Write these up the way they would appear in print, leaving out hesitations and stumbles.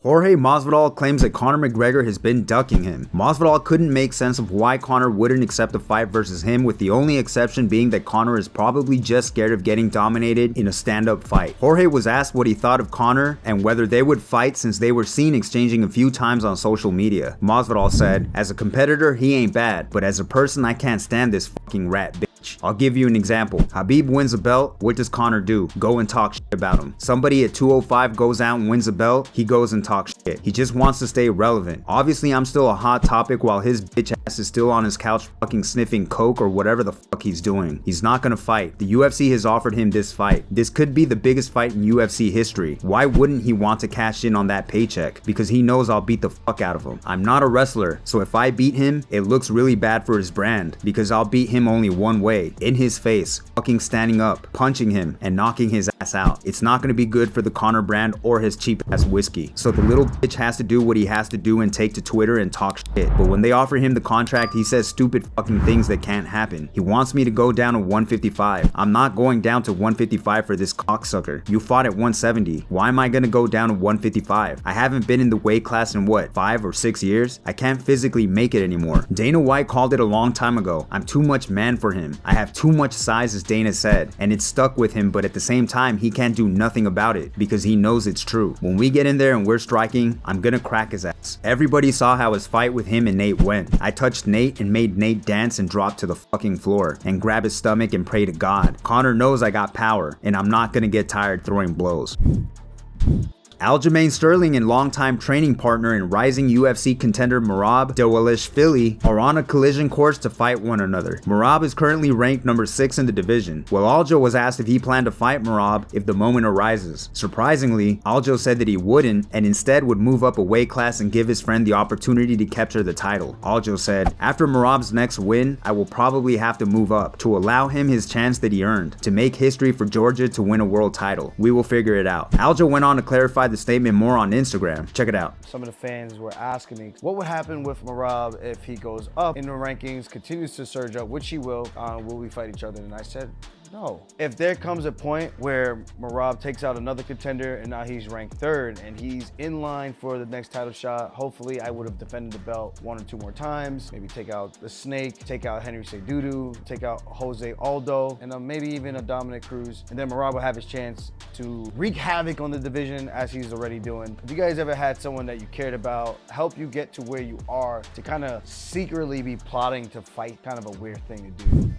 Jorge Masvidal claims that Conor McGregor has been ducking him. Masvidal couldn't make sense of why Conor wouldn't accept a fight versus him, with the only exception being that Conor is probably just scared of getting dominated in a stand-up fight. Jorge was asked what he thought of Conor and whether they would fight since they were seen exchanging a few times on social media. Masvidal said, "As a competitor, he ain't bad, but as a person, I can't stand this fucking rat bitch. I'll give you an example. Khabib wins a belt, what does Conor do? Go and talk shit about him. Somebody at 205 goes out and wins a belt, he goes and talks shit. He just wants to stay relevant. Obviously, I'm still a hot topic while his bitch ass is still on his couch fucking sniffing coke or whatever the fuck he's doing. He's not gonna fight. The UFC has offered him this fight. This could be the biggest fight in UFC history. Why wouldn't he want to cash in on that paycheck? Because he knows I'll beat the fuck out of him. I'm not a wrestler, so if I beat him, it looks really bad for his brand, because I'll beat him only one way, in his face, fucking standing up, punching him, and knocking his ass out. It's not gonna be good for the Conor brand or his cheap ass whiskey. So the little bitch has to do what he has to do and take to Twitter and talk shit. But when they offer him the contract, he says stupid fucking things that can't happen. He wants me to go down to 155. I'm not going down to 155 for this cocksucker. You fought at 170. Why am I gonna go down to 155? I haven't been in the weight class in what, 5 or 6 years? I can't physically make it anymore. Dana White called it a long time ago. I'm too much man for him. I have too much size, as Dana said, and it's stuck with him, but at the same time, he can't do nothing about it because he knows it's true. When we get in there and we're striking, I'm gonna crack his ass. Everybody saw how his fight with him and Nate went. I touched Nate and made Nate dance and drop to the fucking floor and grab his stomach and pray to God. Conor knows I got power, and I'm not gonna get tired throwing blows. Aljamain Sterling and longtime training partner and rising UFC contender Merab Dvalishvili are on a collision course to fight one another. Merab is currently ranked number 6 in the division, while Aljo was asked if he planned to fight Merab if the moment arises. Surprisingly, Aljo said that he wouldn't and instead would move up a weight class and give his friend the opportunity to capture the title. Aljo said, "After Merab's next win, I will probably have to move up to allow him his chance that he earned, to make history for Georgia to win a world title. We will figure it out." Aljo went on to clarify the statement more on Instagram. Check it out. Some of the fans were asking me, what would happen with Merab if he goes up in the rankings, continues to surge up, which he will we fight each other? And I said, no. If there comes a point where Merab takes out another contender and now he's ranked 3rd and he's in line for the next title shot, hopefully I would have defended the belt 1 or 2 more times, maybe take out the Snake, take out Henry Cejudo, take out Jose Aldo, and maybe even a Dominic Cruz. And then Merab will have his chance to wreak havoc on the division as he's already doing. If you guys ever had someone that you cared about help you get to where you are, to kind of secretly be plotting to fight, kind of a weird thing to do.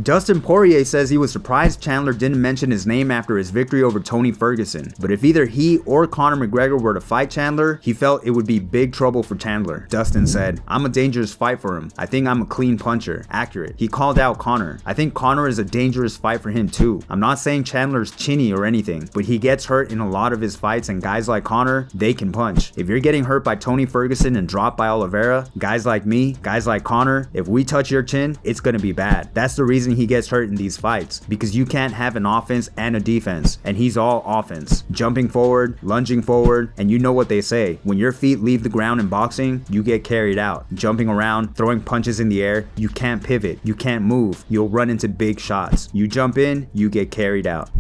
Dustin Poirier says he was surprised Chandler didn't mention his name after his victory over Tony Ferguson, but if either he or Conor McGregor were to fight Chandler, he felt it would be big trouble for Chandler. Dustin said, "I'm a dangerous fight for him. I think I'm a clean puncher." Accurate. He called out Conor. "I think Conor is a dangerous fight for him too. I'm not saying Chandler's chinny or anything, but he gets hurt in a lot of his fights, and guys like Conor, they can punch. If you're getting hurt by Tony Ferguson and dropped by Oliveira, guys like me, guys like Conor, if we touch your chin, it's gonna be bad." That's the reason he gets hurt in these fights, because you can't have an offense and a defense, and he's all offense. Jumping forward, lunging forward, and you know what they say, when your feet leave the ground in boxing, you get carried out. Jumping around, throwing punches in the air, you can't pivot, you can't move, you'll run into big shots. You jump in, you get carried out.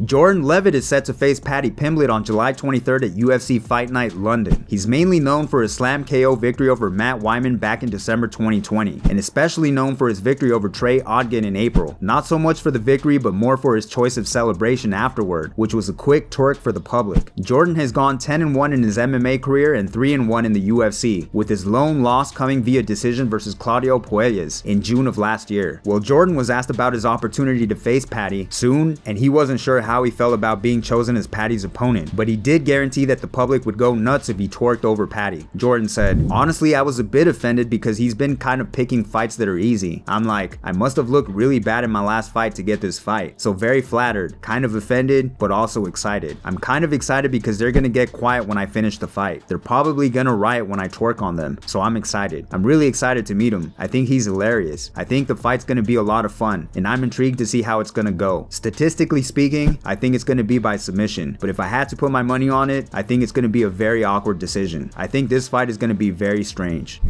Jordan Leavitt is set to face Paddy Pimblett on July 23rd at UFC Fight Night London. He's mainly known for his slam KO victory over Matt Wyman back in December 2020, and especially known for his victory over Trey Ogden in April. Not so much for the victory, but more for his choice of celebration afterward, which was a quick twerk for the public. Jordan has gone 10-1 in his MMA career and 3-1 in the UFC, with his lone loss coming via decision versus Claudio Puelles in June of last year. Well, Jordan was asked about his opportunity to face Paddy soon, and he wasn't sure how he felt about being chosen as Paddy's opponent, but he did guarantee that the public would go nuts if he twerked over Paddy. Jordan said, "Honestly, I was a bit offended because he's been kind of picking fights that are easy. I'm like, I must have looked really bad in my last fight to get this fight. So very flattered, kind of offended, but also excited. I'm kind of excited because they're gonna get quiet when I finish the fight. They're probably gonna riot when I twerk on them, so I'm excited. I'm really excited to meet him. I think he's hilarious. I think the fight's gonna be a lot of fun, and I'm intrigued to see how it's gonna go. Statistically speaking, I think it's going to be by submission, but if I had to put my money on it, I think it's going to be a very awkward decision. I think this fight is going to be very strange."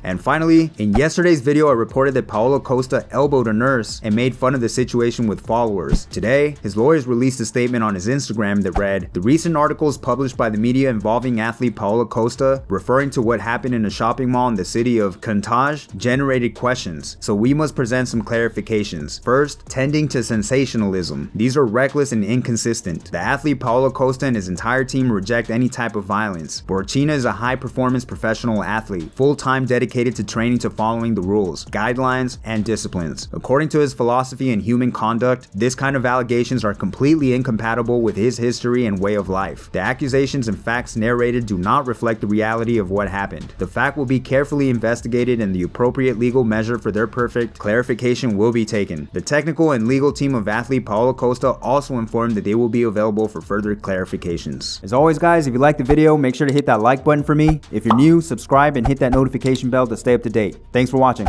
And finally, in yesterday's video I reported that Paulo Costa elbowed a nurse and made fun of the situation with followers. Today, his lawyers released a statement on his Instagram that read, "The recent articles published by the media involving athlete Paulo Costa, referring to what happened in a shopping mall in the city of Contage, generated questions, so we must present some clarifications. First, tending to sensationalism. These are reckless and inconsistent. The athlete Paulo Costa and his entire team reject any type of violence. Borchina is a high-performance professional athlete, full-time dedicated to training to following the rules, guidelines, and disciplines. According to his philosophy and human conduct, this kind of allegations are completely incompatible with his history and way of life. The accusations and facts narrated do not reflect the reality of what happened. The fact will be carefully investigated and the appropriate legal measure for their perfect clarification will be taken." The technical and legal team of athlete Paulo Costa also informed that they will be available for further clarifications. As always guys, if you liked the video, make sure to hit that like button for me. If you're new, subscribe and hit that notification bell to stay up to date. Thanks for watching.